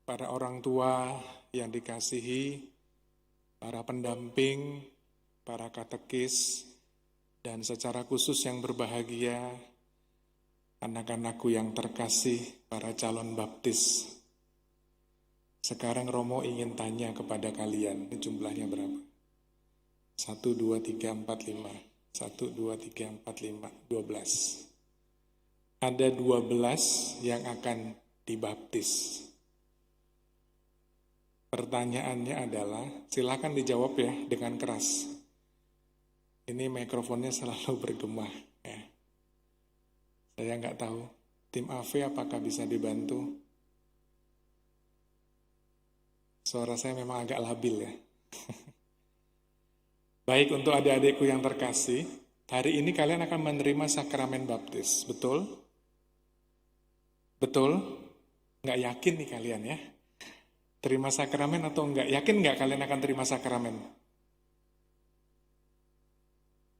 para orang tua yang dikasihi, para pendamping, para katekis, dan secara khusus yang berbahagia, anak-anakku yang terkasih, para calon baptis. Sekarang Romo ingin tanya kepada kalian, ini jumlahnya berapa? 1, 2, 3, 4, 5. 1, 2, 3, 4, 5, 12. Ada 12 yang akan dibaptis. Pertanyaannya adalah, silakan dijawab ya dengan keras. Ini mikrofonnya selalu bergema. Ya. Saya nggak tahu, tim AV apakah bisa dibantu? Suara saya memang agak labil ya. Baik, untuk adik-adikku yang terkasih, hari ini kalian akan menerima sakramen baptis, betul? Betul? Nggak yakin nih kalian ya? Terima sakramen atau enggak? Yakin nggak kalian akan terima sakramen?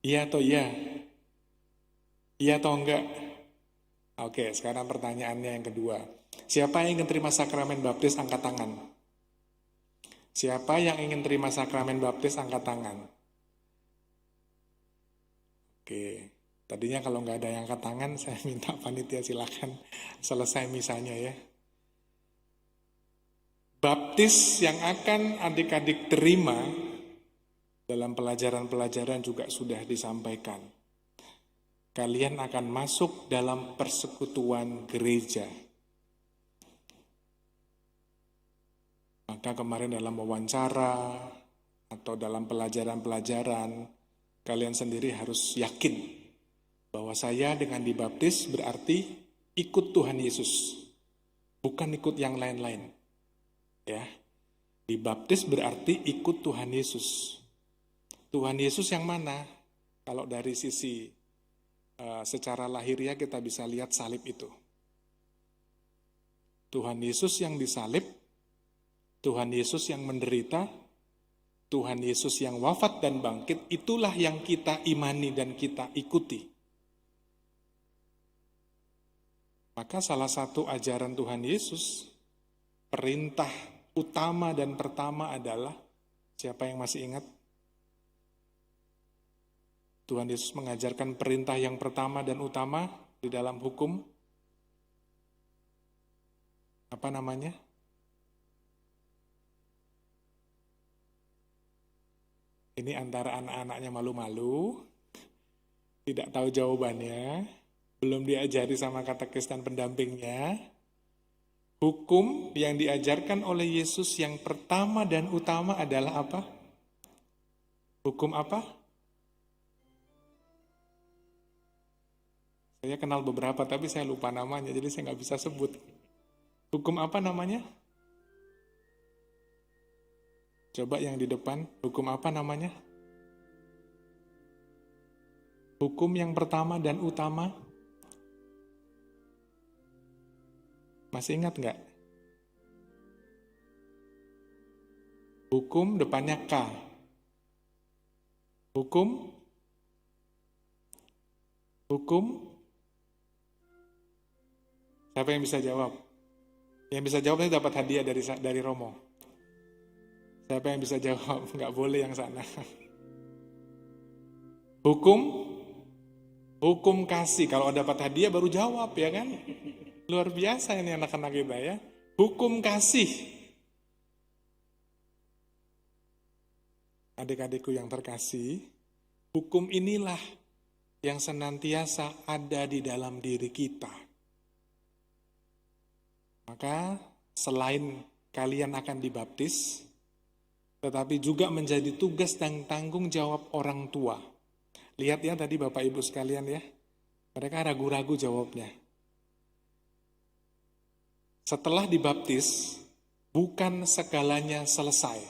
Iya atau iya? Iya atau enggak? Oke, sekarang pertanyaannya yang kedua. Siapa yang ingin terima sakramen baptis, angkat tangan. Siapa yang ingin terima sakramen baptis, angkat tangan. Oke, tadinya kalau nggak ada yang angkat tangan, saya minta panitia silakan selesai misalnya ya. Baptis yang akan adik-adik terima dalam pelajaran-pelajaran juga sudah disampaikan. Kalian akan masuk dalam persekutuan gereja. Maka kemarin dalam wawancara atau dalam pelajaran-pelajaran, kalian sendiri harus yakin bahwa saya dengan dibaptis berarti ikut Tuhan Yesus, bukan ikut yang lain-lain. Ya, dibaptis berarti ikut Tuhan Yesus. Tuhan Yesus yang mana? Kalau dari sisi secara lahiriah kita bisa lihat salib itu. Tuhan Yesus yang disalib, Tuhan Yesus yang menderita, Tuhan Yesus yang wafat dan bangkit, itulah yang kita imani dan kita ikuti. Maka salah satu ajaran Tuhan Yesus, perintah utama dan pertama adalah, siapa yang masih ingat? Tuhan Yesus mengajarkan perintah yang pertama dan utama di dalam hukum. Apa namanya? Ini antara anak-anaknya malu-malu, tidak tahu jawabannya, belum diajari sama katekis dan pendampingnya. Hukum yang diajarkan oleh Yesus yang pertama dan utama adalah apa? Hukum apa? Saya kenal beberapa tapi saya lupa namanya, jadi saya nggak bisa sebut. Hukum apa namanya? Coba yang di depan, hukum apa namanya? Hukum yang pertama dan utama. Masih ingat nggak? Hukum depannya K. Hukum. Siapa yang bisa jawab? Yang bisa jawab itu dapat hadiah dari Romo. Siapa yang bisa jawab? Nggak boleh yang sana. Hukum kasih. Kalau dapat hadiah baru jawab ya kan? Luar biasa ini anak-anak kita ya. Hukum kasih. Adik-adikku yang terkasih, hukum inilah yang senantiasa ada di dalam diri kita. Maka selain kalian akan dibaptis, tetapi juga menjadi tugas dan tanggung jawab orang tua. Lihat ya tadi Bapak Ibu sekalian ya, mereka ragu-ragu jawabnya. Setelah dibaptis, bukan segalanya selesai.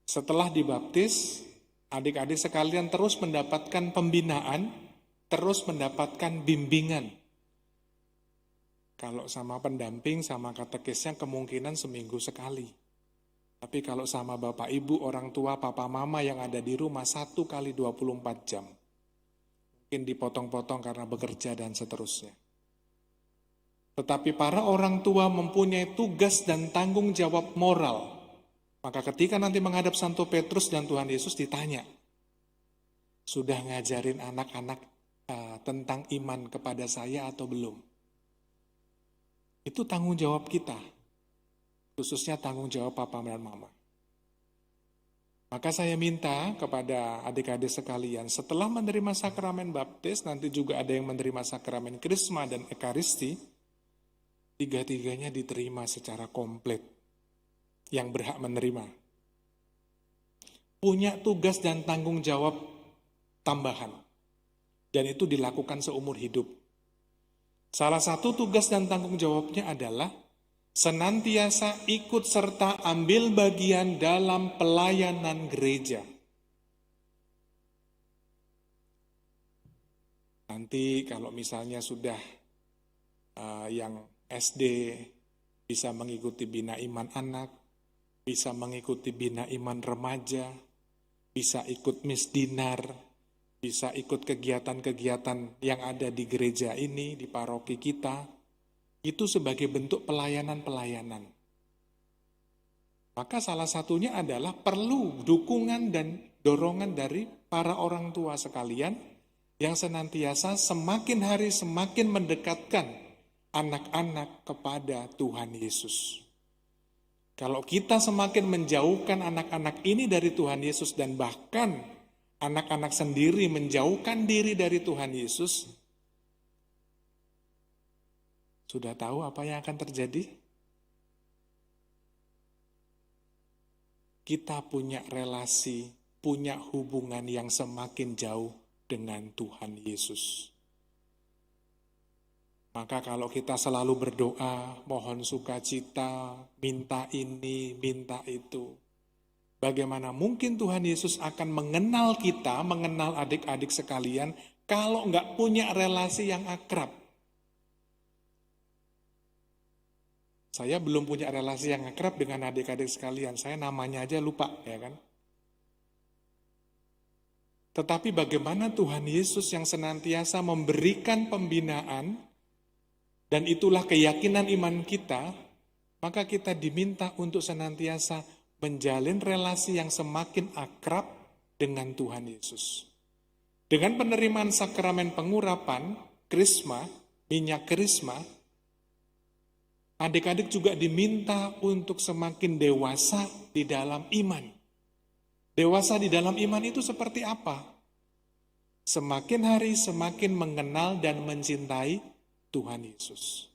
Setelah dibaptis, adik-adik sekalian terus mendapatkan pembinaan, terus mendapatkan bimbingan. Kalau sama pendamping, sama katekisnya kemungkinan seminggu sekali. Tapi kalau sama Bapak Ibu, orang tua, Papa Mama yang ada di rumah 1 kali 24 jam. Mungkin dipotong-potong karena bekerja dan seterusnya. Tetapi para orang tua mempunyai tugas dan tanggung jawab moral. Maka ketika nanti menghadap Santo Petrus dan Tuhan Yesus ditanya, sudah ngajarin anak-anak tentang iman kepada saya atau belum? Itu tanggung jawab kita, khususnya tanggung jawab papa dan mama. Maka saya minta kepada adik-adik sekalian, setelah menerima sakramen baptis, nanti juga ada yang menerima sakramen krisma dan ekaristi, tiga-tiganya diterima secara komplit, yang berhak menerima. Punya tugas dan tanggung jawab tambahan, dan itu dilakukan seumur hidup. Salah satu tugas dan tanggung jawabnya adalah senantiasa ikut serta ambil bagian dalam pelayanan gereja. Nanti kalau misalnya sudah yang SD bisa mengikuti bina iman anak, bisa mengikuti bina iman remaja, bisa ikut misdinar, bisa ikut kegiatan-kegiatan yang ada di gereja ini, di paroki kita, itu sebagai bentuk pelayanan-pelayanan. Maka salah satunya adalah perlu dukungan dan dorongan dari para orang tua sekalian yang senantiasa semakin hari semakin mendekatkan anak-anak kepada Tuhan Yesus. Kalau kita semakin menjauhkan anak-anak ini dari Tuhan Yesus dan bahkan anak-anak sendiri menjauhkan diri dari Tuhan Yesus, sudah tahu apa yang akan terjadi? Kita punya relasi, punya hubungan yang semakin jauh dengan Tuhan Yesus. Maka kalau kita selalu berdoa, mohon sukacita, minta ini, minta itu, bagaimana mungkin Tuhan Yesus akan mengenal kita, mengenal adik-adik sekalian, kalau nggak punya relasi yang akrab? Saya belum punya relasi yang akrab dengan adik-adik sekalian, saya namanya aja lupa, ya kan? Tetapi bagaimana Tuhan Yesus yang senantiasa memberikan pembinaan, dan itulah keyakinan iman kita, maka kita diminta untuk senantiasa menjalin relasi yang semakin akrab dengan Tuhan Yesus. Dengan penerimaan sakramen pengurapan, krisma, minyak krisma, adik-adik juga diminta untuk semakin dewasa di dalam iman. Dewasa di dalam iman itu seperti apa? Semakin hari semakin mengenal dan mencintai Tuhan Yesus.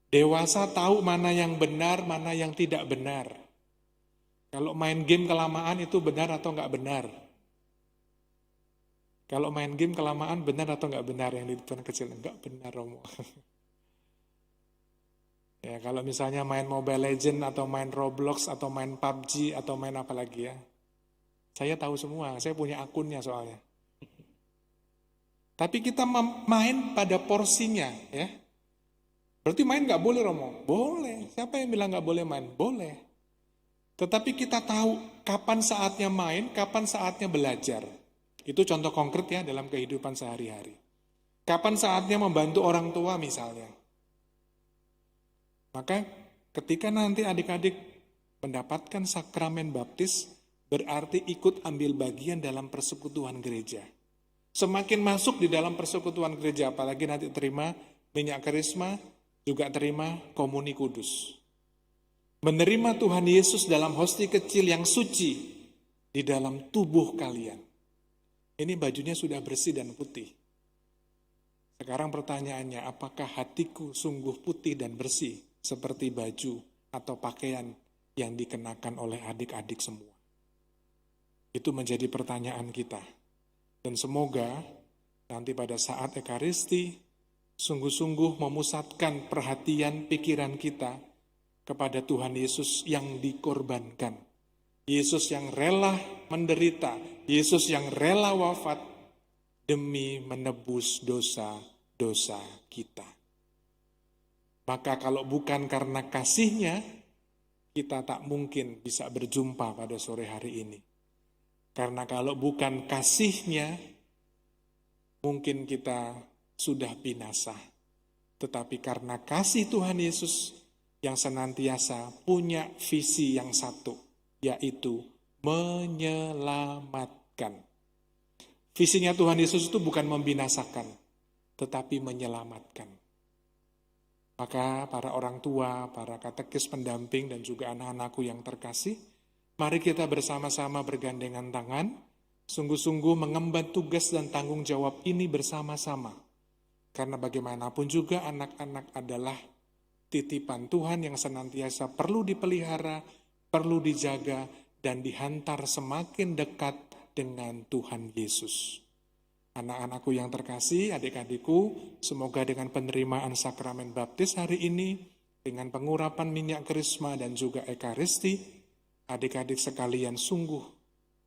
Dewasa tahu mana yang benar, mana yang tidak benar. Kalau main game kelamaan itu benar atau enggak benar? Kalau main game kelamaan benar atau enggak benar? Yang di depan kecil, enggak benar, Romo. Ya, kalau misalnya main Mobile Legends atau main Roblox atau main PUBG atau main apa lagi ya. Saya tahu semua, saya punya akunnya soalnya. Tapi kita main pada porsinya, ya. Berarti main nggak boleh, Romo? Boleh. Siapa yang bilang nggak boleh main? Boleh. Tetapi kita tahu kapan saatnya main, kapan saatnya belajar. Itu contoh konkret ya dalam kehidupan sehari-hari. Kapan saatnya membantu orang tua misalnya. Maka ketika nanti adik-adik mendapatkan sakramen baptis, berarti ikut ambil bagian dalam persekutuan gereja. Semakin masuk di dalam persekutuan gereja, apalagi nanti terima minyak karisma, juga terima komuni kudus. Menerima Tuhan Yesus dalam hosti kecil yang suci di dalam tubuh kalian. Ini bajunya sudah bersih dan putih. Sekarang pertanyaannya, apakah hatiku sungguh putih dan bersih seperti baju atau pakaian yang dikenakan oleh adik-adik semua? Itu menjadi pertanyaan kita. Dan semoga nanti pada saat Ekaristi, sungguh-sungguh memusatkan perhatian pikiran kita kepada Tuhan Yesus yang dikorbankan. Yesus yang rela menderita, Yesus yang rela wafat demi menebus dosa-dosa kita. Maka kalau bukan karena kasih-Nya, kita tak mungkin bisa berjumpa pada sore hari ini. Karena kalau bukan kasih-Nya, mungkin kita sudah binasa. tetapi karena kasih Tuhan Yesus yang senantiasa punya visi yang satu, yaitu menyelamatkan. Visinya Tuhan Yesus itu bukan membinasakan, tetapi menyelamatkan. Maka para orang tua, para katekis pendamping, dan juga anak-anakku yang terkasih, mari kita bersama-sama bergandengan tangan, sungguh-sungguh mengemban tugas dan tanggung jawab ini bersama-sama. Karena bagaimanapun juga anak-anak adalah titipan Tuhan yang senantiasa perlu dipelihara, perlu dijaga, dan dihantar semakin dekat dengan Tuhan Yesus. Anak-anakku yang terkasih, adik-adikku, semoga dengan penerimaan sakramen baptis hari ini, dengan pengurapan minyak krisma dan juga ekaristi, adik-adik sekalian sungguh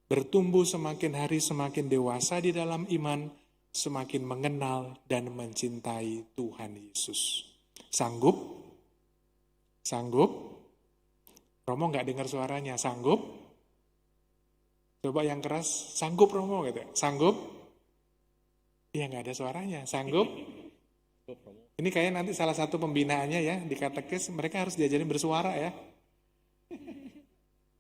bertumbuh semakin hari semakin dewasa di dalam iman, semakin mengenal dan mencintai Tuhan Yesus. Sanggup? Sanggup? Romo nggak dengar suaranya, sanggup? Coba yang keras, sanggup Romo gitu. Sanggup? Iya nggak ada suaranya, sanggup? Ini kayaknya nanti salah satu pembinaannya ya, di katekis mereka harus diajarin bersuara ya.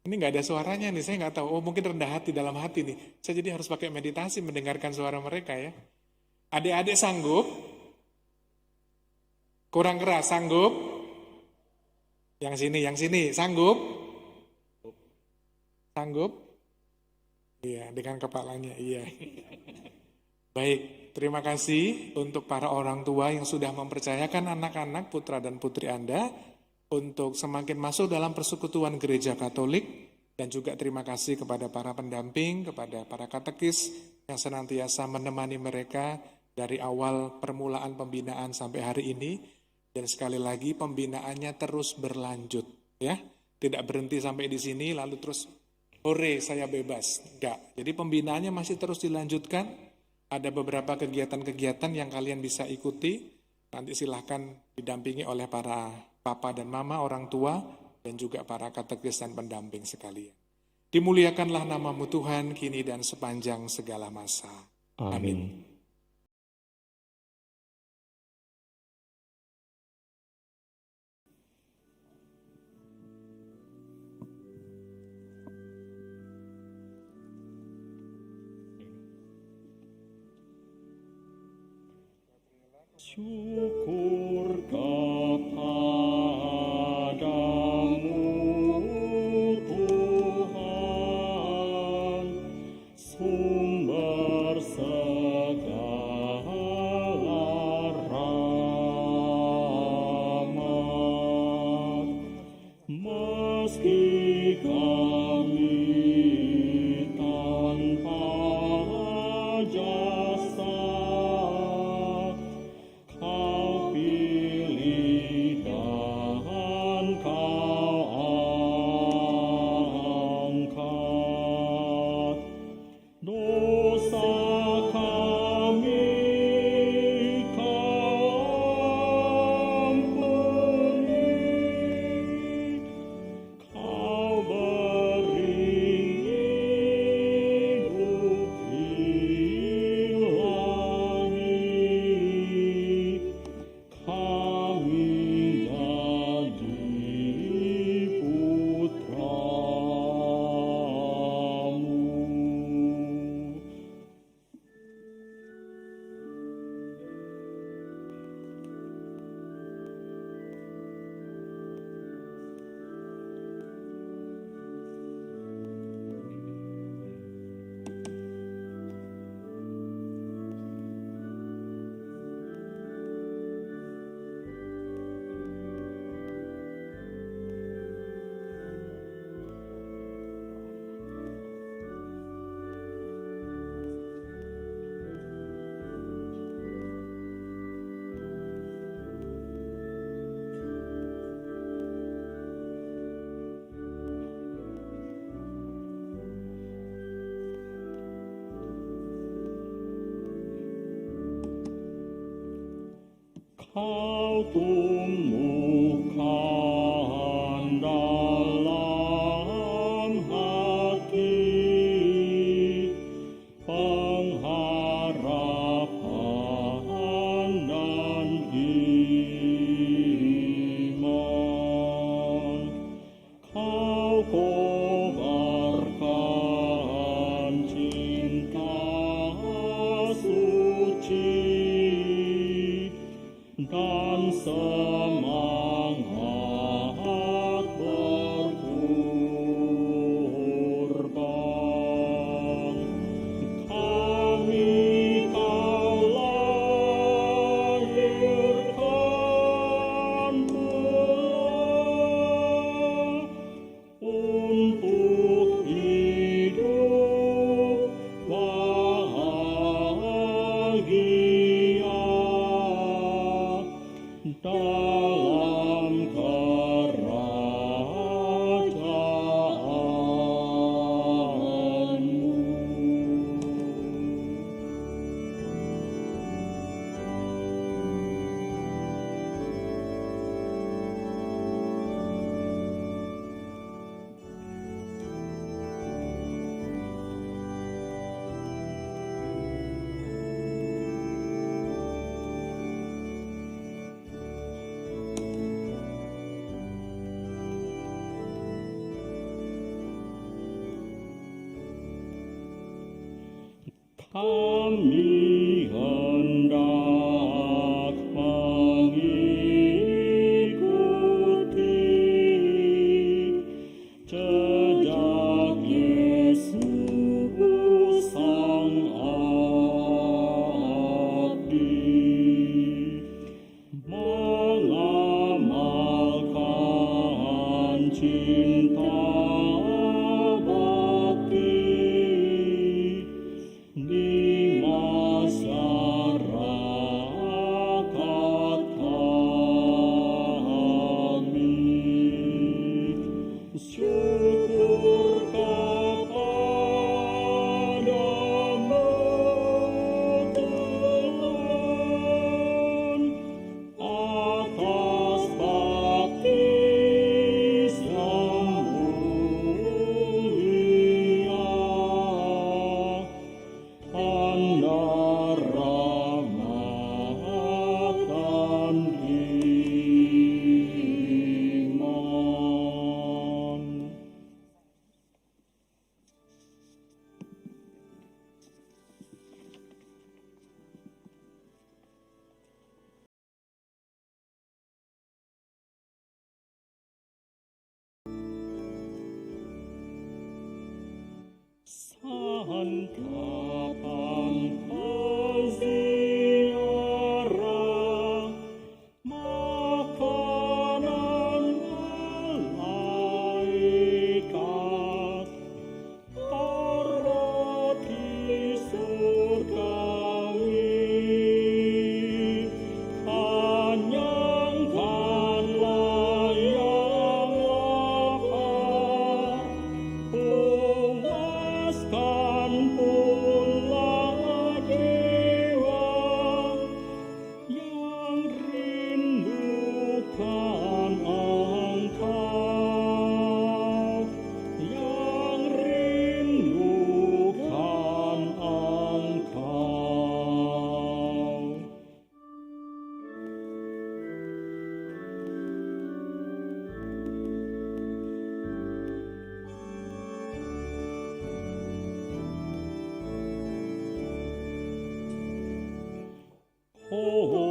Ini nggak ada suaranya nih, saya nggak tahu. Oh mungkin rendah hati dalam hati nih. Saya jadi harus pakai meditasi mendengarkan suara mereka ya. Adik-adik sanggup? Kurang keras, sanggup? Yang sini, sanggup? Sanggup? Iya, dengan kepalanya, iya. Baik, terima kasih untuk para orang tua yang sudah mempercayakan anak-anak putra dan putri Anda untuk semakin masuk dalam persekutuan gereja Katolik, dan juga terima kasih kepada para pendamping, kepada para katekis yang senantiasa menemani mereka dari awal permulaan pembinaan sampai hari ini, dan sekali lagi pembinaannya terus berlanjut ya. Tidak berhenti sampai di sini lalu terus hore saya bebas. Enggak. Jadi pembinaannya masih terus dilanjutkan. Ada beberapa kegiatan-kegiatan yang kalian bisa ikuti. Nanti silahkan didampingi oleh para papa dan mama, orang tua, dan juga para katekis dan pendamping sekalian. Dimuliakanlah namamu Tuhan, kini dan sepanjang segala masa. Amin. Syukur kepadamu Tuhan, sumber segala rahmat. Meski kami tanpa jasa, Kau pilih dan Kau angkat. Dosa kami Kau ampuni, Kau beri hidup ilahi. Kami jadi putra-Mu. Kau tumbuhkan dalam hati pengharapan dan kami hendak mengikuti jejak Yesus Sang Abdi, mengamalkan cinta bakti di masyarakat kami. Syukur kepadamu Tuhan atas bakti yang mulia. Anda ramahkan iman. Santapan peziarah, makanan malaikat, roti surgawi, kenyangkanlah yang lapar, puaskan pula jiwa yang rindukan Engkau, yang rindukan Engkau. Oh